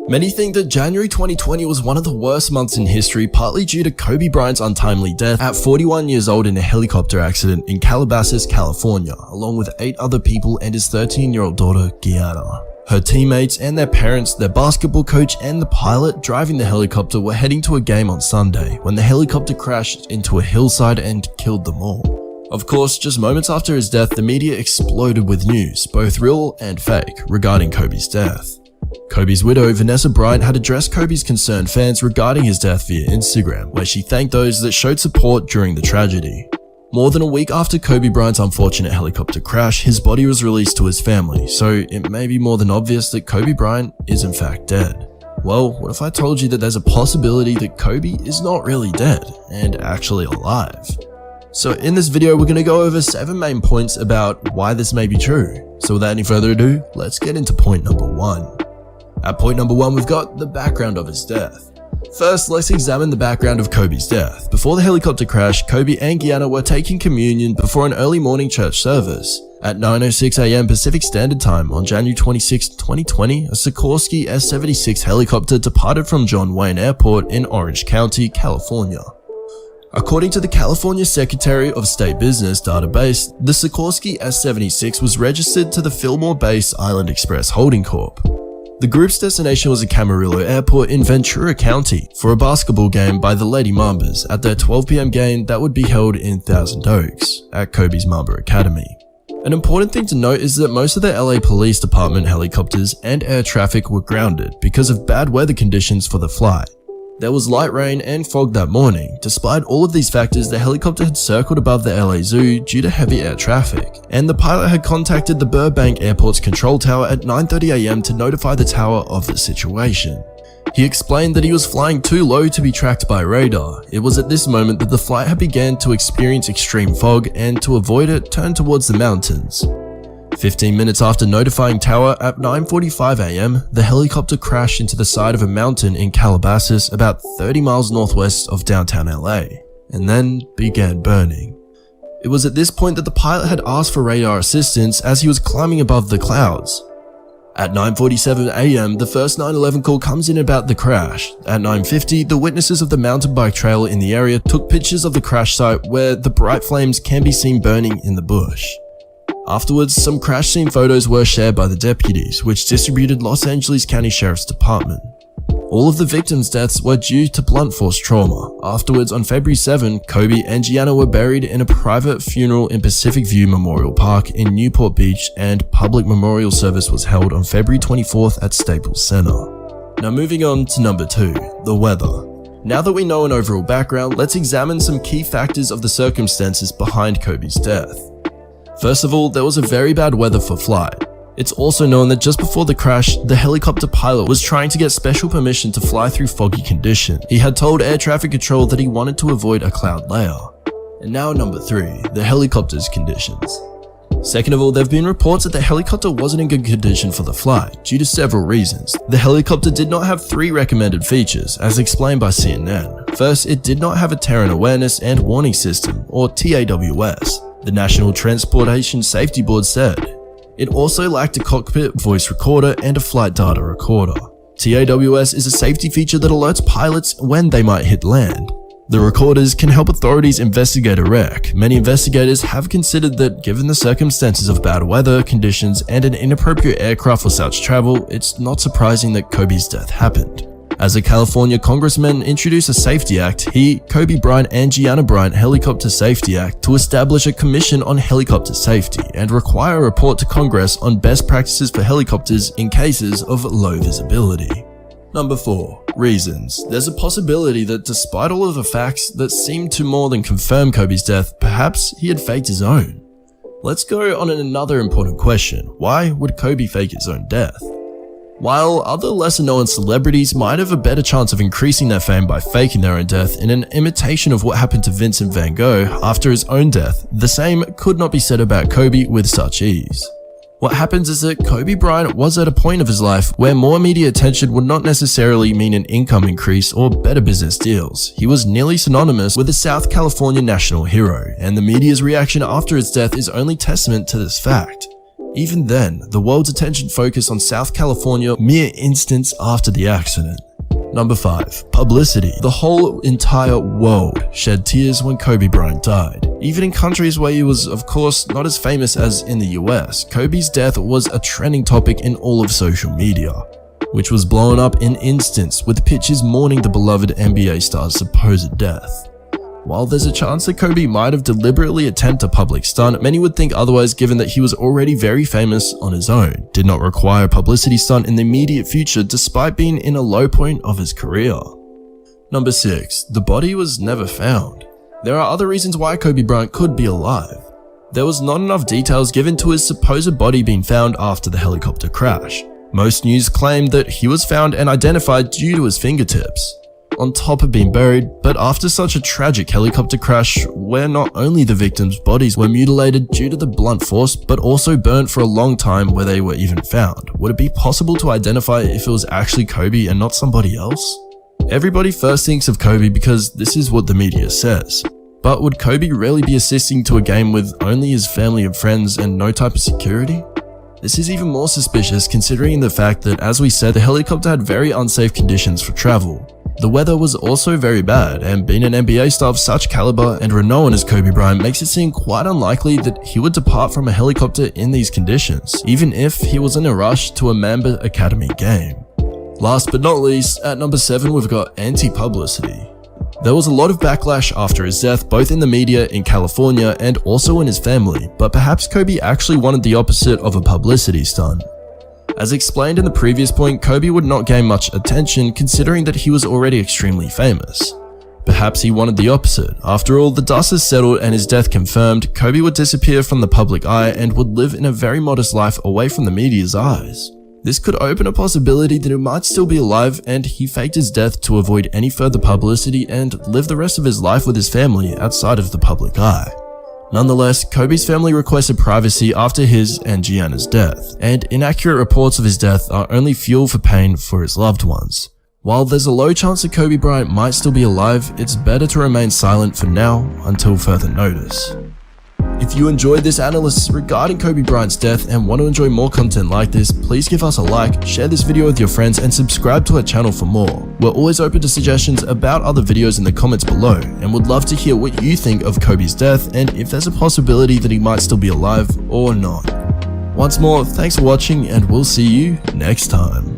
Many think that January 2020 was one of the worst months in history, partly due to Kobe Bryant's untimely death at 41 years old in a helicopter accident in Calabasas, California, along with 8 other people and his 13-year-old daughter, Gianna. Her teammates and their parents, their basketball coach, and the pilot driving the helicopter were heading to a game on Sunday when the helicopter crashed into a hillside and killed them all. Of course, just moments after his death, the media exploded with news, both real and fake, regarding Kobe's death. Kobe's widow, Vanessa Bryant, had addressed Kobe's concerned fans regarding his death via Instagram, where she thanked those that showed support during the tragedy. More than a week after Kobe Bryant's unfortunate helicopter crash, his body was released to his family, so it may be more than obvious that Kobe Bryant is in fact dead. Well, what if I told you that there's a possibility that Kobe is not really dead and actually alive? So in this video, we're going to go over 7 main points about why this may be true. So without any further ado, let's get into point number 1. At point number 1, we've got the background of his death. First, let's examine the background of Kobe's death. Before the helicopter crash, Kobe and Gianna were taking communion before an early morning church service. At 9:06 a.m. Pacific Standard Time on January 26, 2020, a Sikorsky S-76 helicopter departed from John Wayne Airport in Orange County, California. According to the California Secretary of State Business database, the Sikorsky S-76 was registered to the Fillmore Base Island Express Holding Corp. The group's destination was a Camarillo Airport in Ventura County for a basketball game by the Lady Mambas at their 12 p.m. game that would be held in Thousand Oaks at Kobe's Mamba Academy. An important thing to note is that most of the LA Police Department helicopters and air traffic were grounded because of bad weather conditions for the flight. There was light rain and fog that morning. Despite all of these factors, the helicopter had circled above the LA Zoo due to heavy air traffic, and the pilot had contacted the Burbank Airport's control tower at 9:30 a.m. to notify the tower of the situation. He explained that he was flying too low to be tracked by radar. It was at this moment that the flight had begun to experience extreme fog, and to avoid it, turned towards the mountains. 15 minutes after notifying tower at 9:45 a.m., the helicopter crashed into the side of a mountain in Calabasas, about 30 miles northwest of downtown LA, and then began burning. It was at this point that the pilot had asked for radar assistance as he was climbing above the clouds. At 9:47 a.m., the first 911 call comes in about the crash. At 9:50, the witnesses of the mountain bike trail in the area took pictures of the crash site where the bright flames can be seen burning in the bush. Afterwards, some crash scene photos were shared by the deputies, which distributed Los Angeles County Sheriff's Department. All of the victims' deaths were due to blunt force trauma. Afterwards, on February 7, Kobe and Gianna were buried in a private funeral in Pacific View Memorial Park in Newport Beach, and public memorial service was held on February 24th at Staples Center. Now moving on to number 2, the weather. Now that we know an overall background, let's examine some key factors of the circumstances behind Kobe's death. First of all, there was a very bad weather for flight. It's also known that just before the crash, the helicopter pilot was trying to get special permission to fly through foggy conditions. He had told air traffic control that he wanted to avoid a cloud layer. And now number 3, the helicopter's conditions. Second of all, there have been reports that the helicopter wasn't in good condition for the flight, due to several reasons. The helicopter did not have 3 recommended features, as explained by CNN. First, it did not have a terrain awareness and warning system, or TAWS. The National Transportation Safety Board said. It also lacked a cockpit voice recorder and a flight data recorder. TAWS is a safety feature that alerts pilots when they might hit land. The recorders can help authorities investigate a wreck. Many investigators have considered that given the circumstances of bad weather conditions and an inappropriate aircraft for such travel, it's not surprising that Kobe's death happened. As a California congressman introduced a safety act, Kobe Bryant and Gianna Bryant Helicopter Safety Act, to establish a commission on helicopter safety and require a report to Congress on best practices for helicopters in cases of low visibility. Number 4, reasons. There's a possibility that despite all of the facts that seem to more than confirm Kobe's death, perhaps he had faked his own. Let's go on another important question. Why would Kobe fake his own death? While other lesser-known celebrities might have a better chance of increasing their fame by faking their own death in an imitation of what happened to Vincent van Gogh after his own death, the same could not be said about Kobe with such ease. What happens is that Kobe Bryant was at a point of his life where more media attention would not necessarily mean an income increase or better business deals. He was nearly synonymous with a South California national hero, and the media's reaction after his death is only testament to this fact. Even then, the world's attention focused on South California mere instants after the accident. Number 5. Publicity. The whole entire world shed tears when Kobe Bryant died. Even in countries where he was, of course, not as famous as in the US, Kobe's death was a trending topic in all of social media, which was blown up in instants with pictures mourning the beloved NBA star's supposed death. While there's a chance that Kobe might have deliberately attempted a public stunt, many would think otherwise given that he was already very famous on his own, did not require a publicity stunt in the immediate future despite being in a low point of his career. Number 6. The body was never found. There are other reasons why Kobe Bryant could be alive. There was not enough details given to his supposed body being found after the helicopter crash. Most news claimed that he was found and identified due to his fingertips, on top of being buried, but after such a tragic helicopter crash where not only the victims' bodies were mutilated due to the blunt force, but also burnt for a long time where they were even found, would it be possible to identify if it was actually Kobe and not somebody else? Everybody first thinks of Kobe because this is what the media says. But would Kobe really be assisting to a game with only his family and friends and no type of security? This is even more suspicious considering the fact that, as we said, the helicopter had very unsafe conditions for travel. The weather was also very bad, and being an NBA star of such caliber and renown as Kobe Bryant makes it seem quite unlikely that he would depart from a helicopter in these conditions, even if he was in a rush to a Mamba Academy game. Last but not least, at number 7 we've got anti-publicity. There was a lot of backlash after his death, both in the media in California and also in his family, but perhaps Kobe actually wanted the opposite of a publicity stunt. As explained in the previous point, Kobe would not gain much attention considering that he was already extremely famous. Perhaps he wanted the opposite. After all, the dust has settled and his death confirmed, Kobe would disappear from the public eye and would live in a very modest life away from the media's eyes. This could open a possibility that he might still be alive and he faked his death to avoid any further publicity and live the rest of his life with his family outside of the public eye. Nonetheless, Kobe's family requested privacy after his and Gianna's death, and inaccurate reports of his death are only fuel for pain for his loved ones. While there's a low chance that Kobe Bryant might still be alive, it's better to remain silent for now until further notice. If you enjoyed this analysis regarding Kobe Bryant's death and want to enjoy more content like this, please give us a like, share this video with your friends, and subscribe to our channel for more. We're always open to suggestions about other videos in the comments below, and would love to hear what you think of Kobe's death and if there's a possibility that he might still be alive or not. Once more, thanks for watching and we'll see you next time.